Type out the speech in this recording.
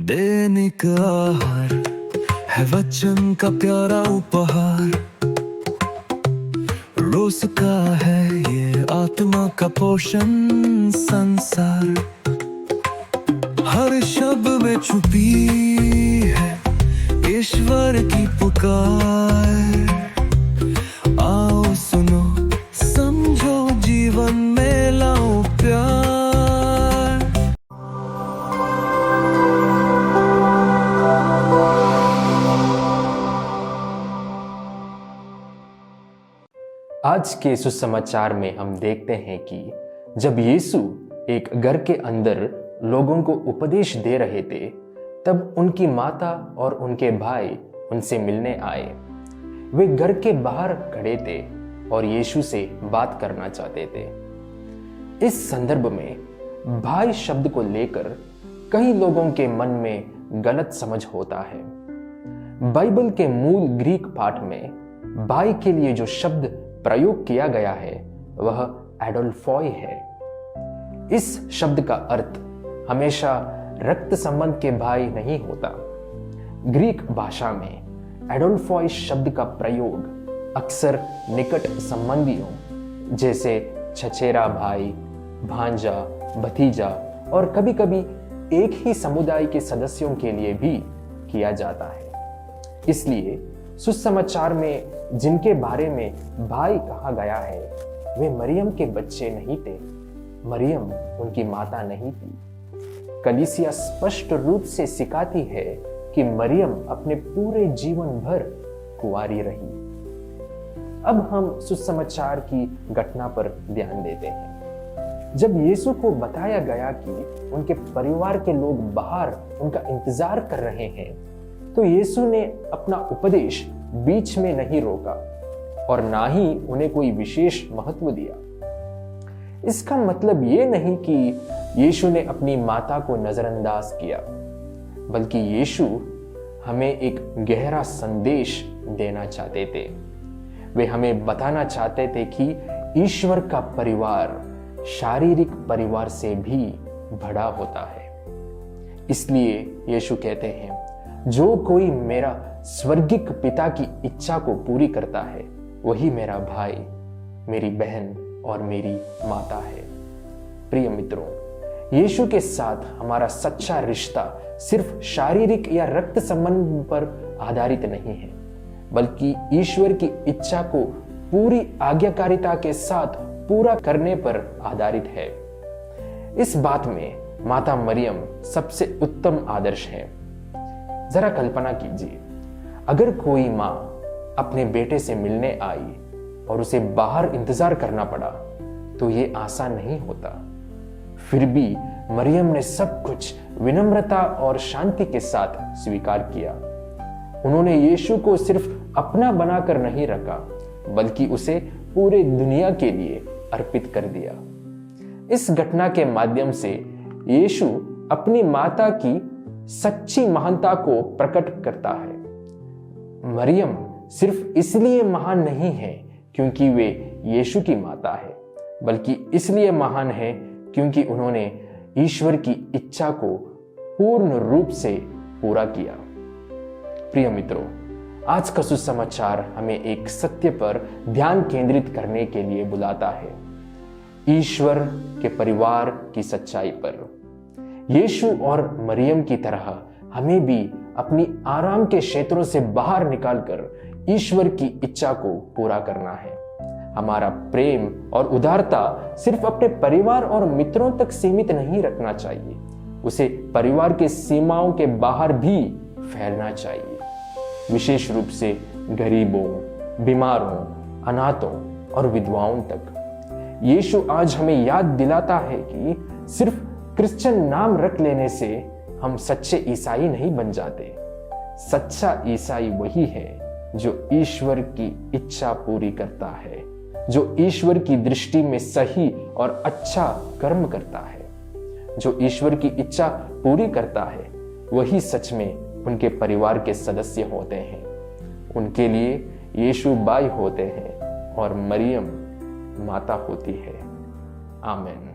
दैनिक आहार है वचन का प्यारा उपहार। रोज का है ये आत्मा का पोषण संसार। हर शब्द में छुपी है ईश्वर की पुकार। आओ सुनो समझो जीवन में लाओ प्यार। आज के सुसमाचार में हम देखते हैं कि जब यीशु एक घर के अंदर लोगों को उपदेश दे रहे थे, तब उनकी माता और उनके भाई उनसे मिलने आए। वे घर के बाहर खड़े थे और यीशु से बात करना चाहते थे। इस संदर्भ में भाई शब्द को लेकर कई लोगों के मन में गलत समझ होता है। बाइबल के मूल ग्रीक पाठ में भाई के लिए जो शब्द प्रयोग किया गया है वह एडोल्फोई है। इस शब्द का अर्थ हमेशा रक्त संबंध के भाई नहीं होता। ग्रीक भाषा में एडोल्फोई शब्द का प्रयोग अक्सर निकट संबंधियों जैसे चचेरा भाई, भांजा, भतीजा और कभी-कभी एक ही समुदाय के सदस्यों के लिए भी किया जाता है। इसलिए सुसमाचार में जिनके बारे में भाई कहा गया है वे मरियम के बच्चे नहीं थे। मरियम उनकी माता नहीं थी। कलीसिया स्पष्ट रूप से सिखाती है कि मरियम अपने पूरे जीवन भर कुंवारी रही। अब हम सुसमाचार की घटना पर ध्यान देते हैं। जब यीशु को बताया गया कि उनके परिवार के लोग बाहर उनका इंतजार कर रहे हैं, तो यीशु ने अपना उपदेश बीच में नहीं रोका और ना ही उन्हें कोई विशेष महत्व दिया। इसका मतलब ये नहीं कि यीशु ने अपनी माता को नजरअंदाज किया, बल्कि यीशु हमें एक गहरा संदेश देना चाहते थे। वे हमें बताना चाहते थे कि ईश्वर का परिवार शारीरिक परिवार से भी बड़ा होता है। इसलिए यीशु कहते हैं, जो कोई मेरा स्वर्गिक पिता की इच्छा को पूरी करता है वही मेरा भाई, मेरी बहन और मेरी माता है। प्रिय मित्रों, यीशु के साथ हमारा सच्चा रिश्ता सिर्फ शारीरिक या रक्त संबंध पर आधारित नहीं है, बल्कि ईश्वर की इच्छा को पूरी आज्ञाकारिता के साथ पूरा करने पर आधारित है। इस बात में माता मरियम सबसे उत्तम आदर्श है। जरा कल्पना कीजिए, अगर कोई माँ अपने बेटे से मिलने आई और उसे बाहर इंतजार करना पड़ा तो ये आसान नहीं होता। फिर भी मरियम ने सब कुछ विनम्रता और शांति के साथ स्वीकार किया। उन्होंने यीशु को सिर्फ अपना बनाकर नहीं रखा, बल्कि उसे पूरे दुनिया के लिए अर्पित कर दिया। इस घटना के माध्यम से यीशु अपनी माता की सच्ची महानता को प्रकट करता है। मरियम सिर्फ इसलिए महान नहीं है क्योंकि वे यीशु की माता है, बल्कि इसलिए महान है क्योंकि उन्होंने ईश्वर की इच्छा को पूर्ण रूप से पूरा किया। प्रिय मित्रों, आज का सुसमाचार हमें एक सत्य पर ध्यान केंद्रित करने के लिए बुलाता है, ईश्वर के परिवार की सच्चाई पर। यीशु और मरियम की तरह हमें भी अपनी आराम के क्षेत्रों से बाहर निकालकर ईश्वर की इच्छा को पूरा करना है। हमारा प्रेम और उदारता सिर्फ अपने परिवार और मित्रों तक सीमित नहीं रखना चाहिए, उसे परिवार के सीमाओं के बाहर भी फैलना चाहिए, विशेष रूप से गरीबों, बीमारों, अनाथों और विधवाओं तक। यीशु आज हमें याद दिलाता है कि सिर्फ क्रिश्चियन नाम रख लेने से हम सच्चे ईसाई नहीं बन जाते। सच्चा ईसाई वही है जो ईश्वर की इच्छा पूरी करता है, जो ईश्वर की दृष्टि में सही और अच्छा कर्म करता है। जो ईश्वर की इच्छा पूरी करता है वही सच में उनके परिवार के सदस्य होते हैं। उनके लिए यीशु भाई होते हैं और मरियम माता होती है। आमीन।